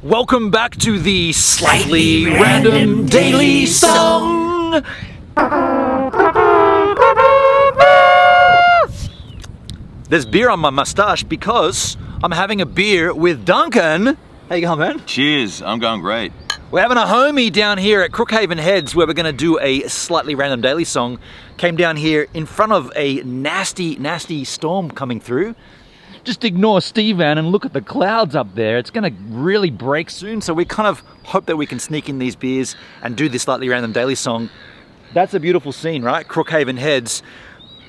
Welcome back to the Slightly Random Daily Song. There's beer on my mustache because I'm having a beer with Duncan. How you going, man? Cheers, I'm going great. We're having a homie down here at Crookhaven Heads where we're going to do a Slightly Random Daily Song. Came down here in front of a nasty storm coming through. Just ignore Steve Van and look at the clouds up there. It's going to really break soon, so we kind of hope that we can sneak in these beers and do this Slightly Random Daily Song. That's a beautiful scene, right? Crookhaven Heads.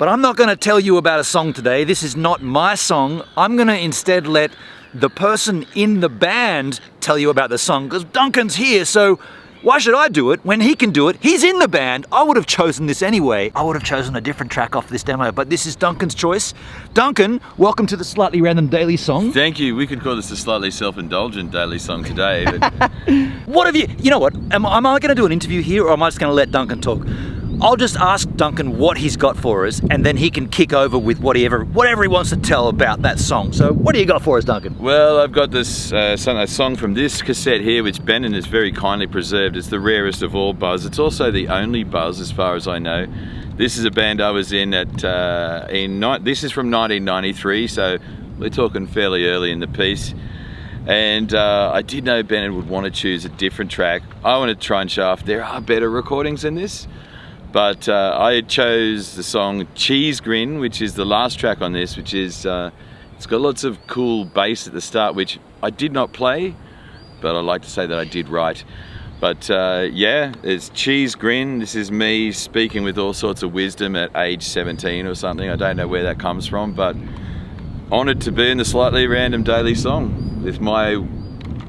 But I'm not going to tell you about a song today. This is not my song. I'm going to instead let the person in the band tell you about the song, because Duncan's here, so why should I do it when he can do it? He's in the band. I would have chosen this anyway. I would have chosen a different track off this demo, but this is Duncan's choice. Duncan, welcome to the Slightly Random Daily Song. Thank you. We could call this a slightly self-indulgent daily song today. But What have you know what? Am I going to do an interview here, or am I just going to let Duncan talk? I'll just ask Duncan what he's got for us, and then he can kick over with whatever he wants to tell about that song. So what do you got for us, Duncan? Well, I've got this a song from this cassette here, which Brendan has very kindly preserved. It's the rarest of all Buzz. It's also the only Buzz, as far as I know. This is a band I was in at this is from 1993, so we're talking fairly early in the piece. And I did know Brendan would want to choose a different track. I want to try and show off there are better recordings than this. But I chose the song Cheese Grin, which is the last track on this, which is, it's got lots of cool bass at the start, which I did not play, but I like to say that I did write. But yeah, it's Cheese Grin. This is me speaking with all sorts of wisdom at age 17 or something. I don't know where that comes from, but honoured to be in the Slightly Random Daily Song with my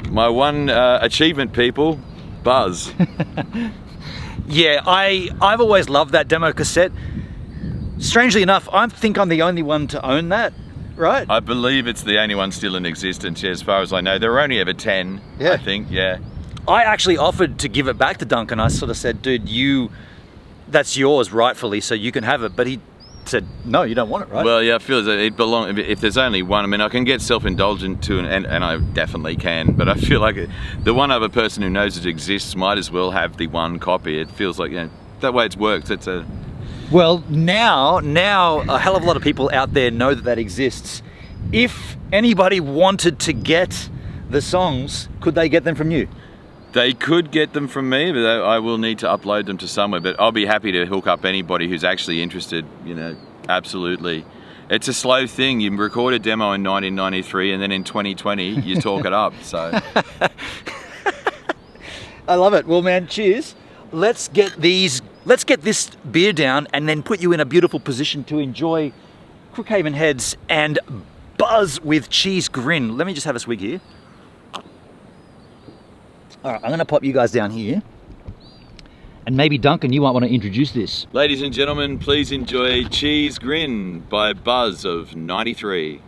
one achievement, people, Buzz. Yeah, I've always loved that demo cassette. Strangely enough, I think I'm the only one to own that, right? I believe it's the only one still in existence, yeah, as far as I know. There were only ever 10, Yeah. I think, yeah. I actually offered to give it back to Duncan. I sort of said, dude, that's yours rightfully, so you can have it. But he said, no, you don't want it, right? Well, yeah, I feel that it belongs, if there's only one, I mean, I can get self-indulgent too, and I definitely can, but I feel like the one other person who knows it exists might as well have the one copy. It feels like, you know, that way it's worked. Well, now a hell of a lot of people out there know that exists. If anybody wanted to get the songs, could they get them from you? They could get them from me, but I will need to upload them to somewhere. But I'll be happy to hook up anybody who's actually interested, you know, absolutely. It's a slow thing. You record a demo in 1993 and then in 2020 you talk it up, so. I love it. Well, man, cheers. Let's get this beer down and then put you in a beautiful position to enjoy Crookhaven Heads and Buzz with Cheese Grin. Let me just have a swig here. All right, I'm going to pop you guys down here. And maybe, Duncan, you might want to introduce this. Ladies and gentlemen, please enjoy Cheese Grin by Buzz of 93.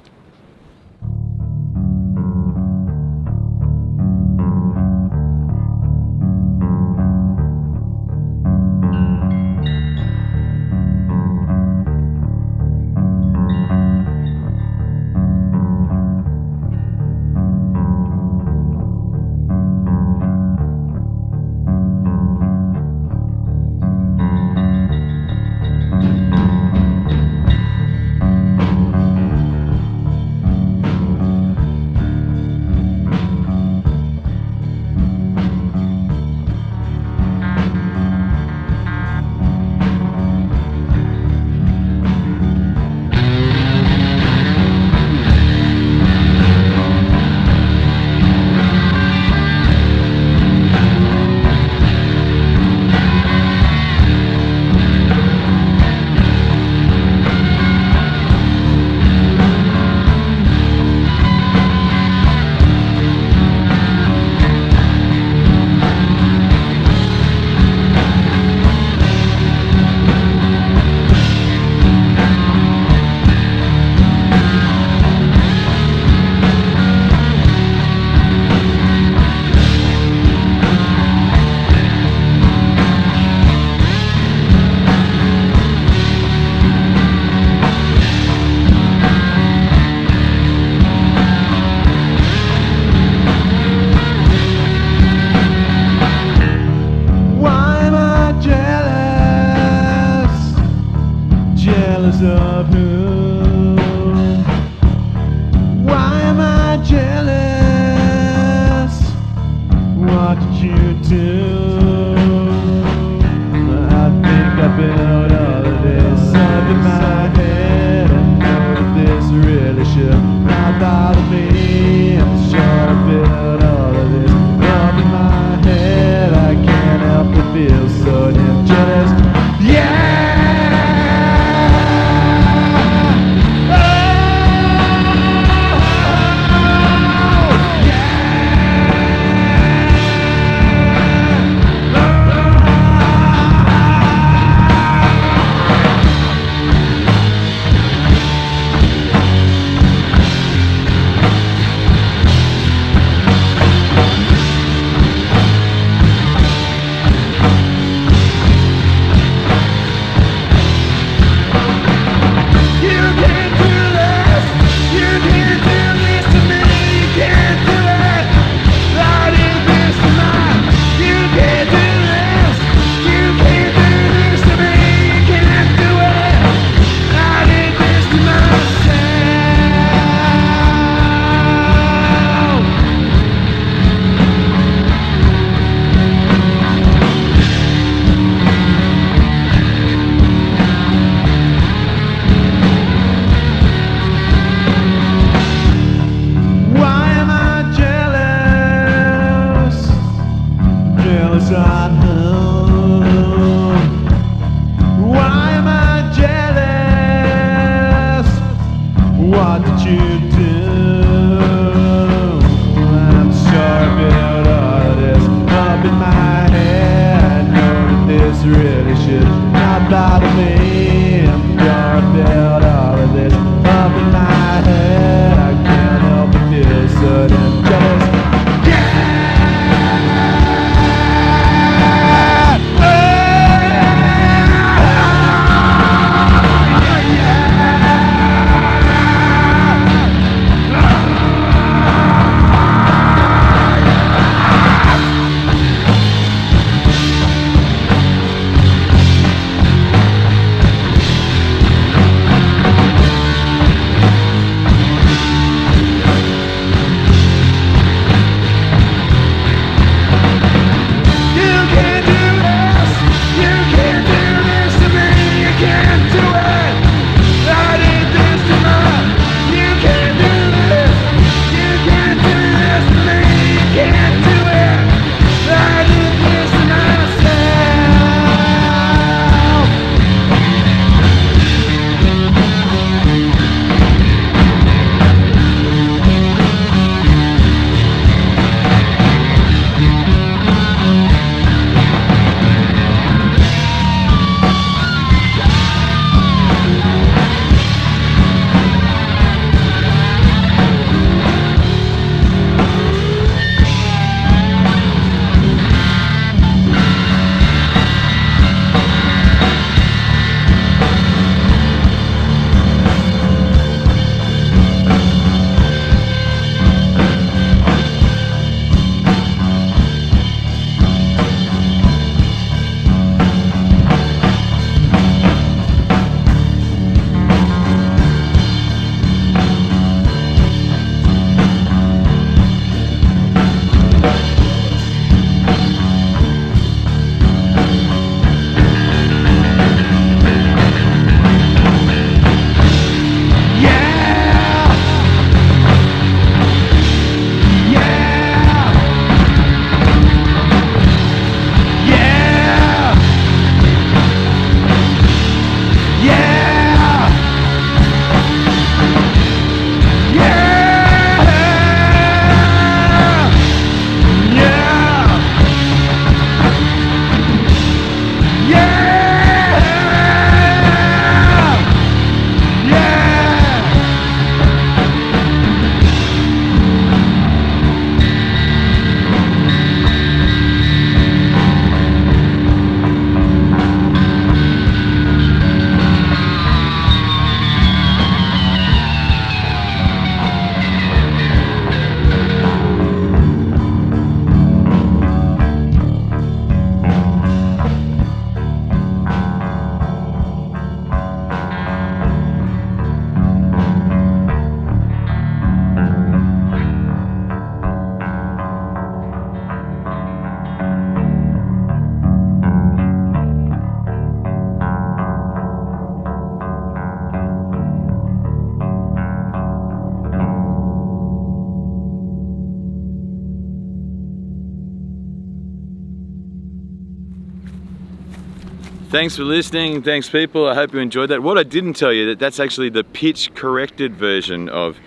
Thanks for listening. Thanks, people. I hope you enjoyed that. What I didn't tell you, that's actually the pitch corrected version of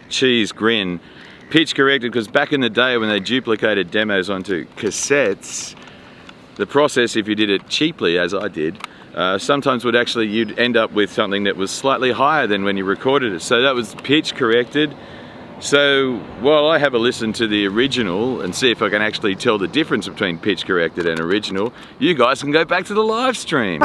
Cheese Grin. Pitch corrected because back in the day when they duplicated demos onto cassettes, the process, if you did it cheaply, as I did, sometimes you'd end up with something that was slightly higher than when you recorded it. So that was pitch corrected. So while I have a listen to the original and see if I can actually tell the difference between pitch corrected and original, you guys can go back to the live stream.